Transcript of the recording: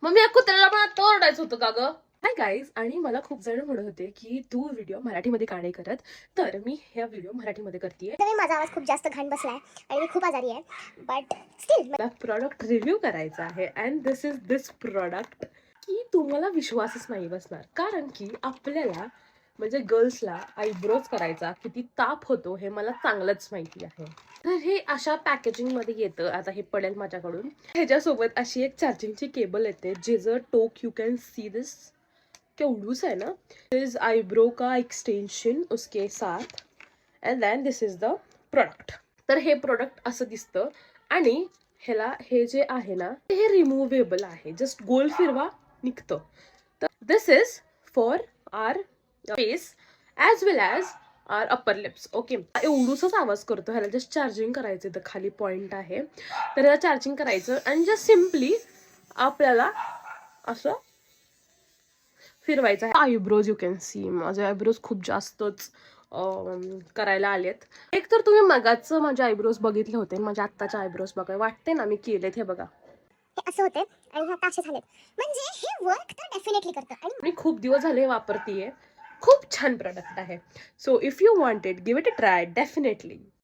मग मी या कुत्र्याला पण आता ओरडायचं होतं का ग? हाय गाईज, आणि मला खूप जण म्हणत होते की तू व्हिडिओ मराठीमध्ये का नाही करत, तर मी ह्या व्हिडिओ मराठीमध्ये करतेय. माझा आवाज खूप जास्त घाण बसलाय आणि मी खूप आजारी आहे, बट स्टील मला प्रॉडक्ट रिव्ह्यू करायचा आहे अँड दिस प्रॉडक्ट की तुम्हाला विश्वासच नाही बसणार, कारण की आपल्याला म्हणजे गर्ल्सला आयब्रोज करायचा किती ताप होतो हे मला चांगलंच माहिती आहे. तर हे अशा पॅकेजिंग मध्ये येतं. आता हे पडेल माझ्याकडून. ह्याच्यासोबत अशी एक चार्जिंगची केबल येते, जे टोक यू कॅन सी दिस, केवढूच आहे ना. इज आईब्रो का एक्सटेंशन उसके साथ, and then this is the product. तर हे प्रोडक्ट असं दिसतं आणि ह्याला हे जे आहे ना हे रिमूव्हेबल आहे. जस्ट गोल फिरवा निघतं. तर this is for our face as well as our upper lips. Okay, एवढूसच आवाज करतो. ह्याला जस्ट चार्जिंग करायचं, तर खाली पॉइंट आहे, तर ह्याला चार्जिंग करायचं आणि जस्ट सिम्पली आपल्याला असं फिरवायचं आहे. आयब्रोज यू कॅन सी, माझे आयब्रोज खूप जास्तच करायला आलेत. एक तर तुम्ही मगाच माझे आयब्रोज बघितले होते, माझ्या आत्ताचे आयब्रोज बघा, वाटते ना मी केलेत. हे बघा, हे असं होते आणि हे आता असे झालेत. म्हणजे हे वर्क तर डेफिनेटली करतं आणि मी खूप दिवस झाले वापरतीये. खूप छान प्रोडक्ट आहे. So if you want it, give it a try definitely.